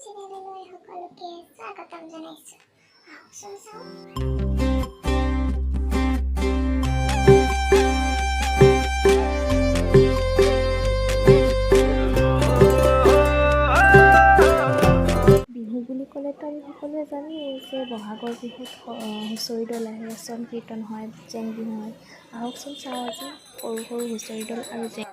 চেনেললৈ সকলোকে স্বাগতম জনাইছোঁ। আহকচোন চাওঁ। বিহু বুলি ক'লেতো আমি সকলোৱে জানোৱেই যে বহাগৰ বিহুত হুঁচৰি দল আহে, ৰচন কীৰ্তন হয়, জেং বিহু হয়। আহকচোন চাওঁ আজি সৰু সৰু হুঁচৰি দল আৰু জেং।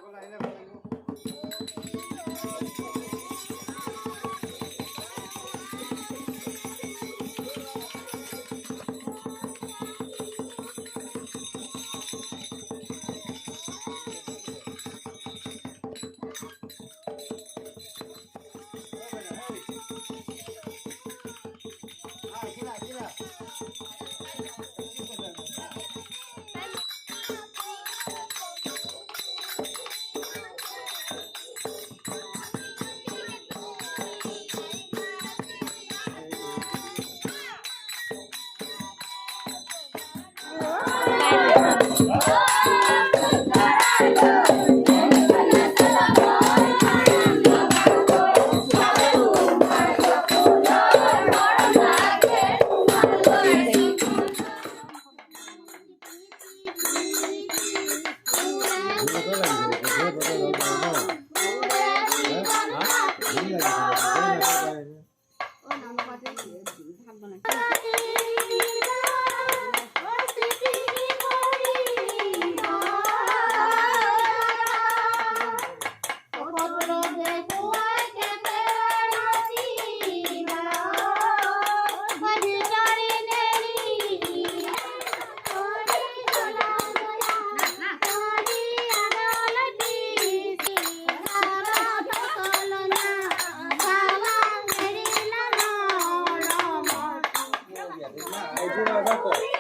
Ay,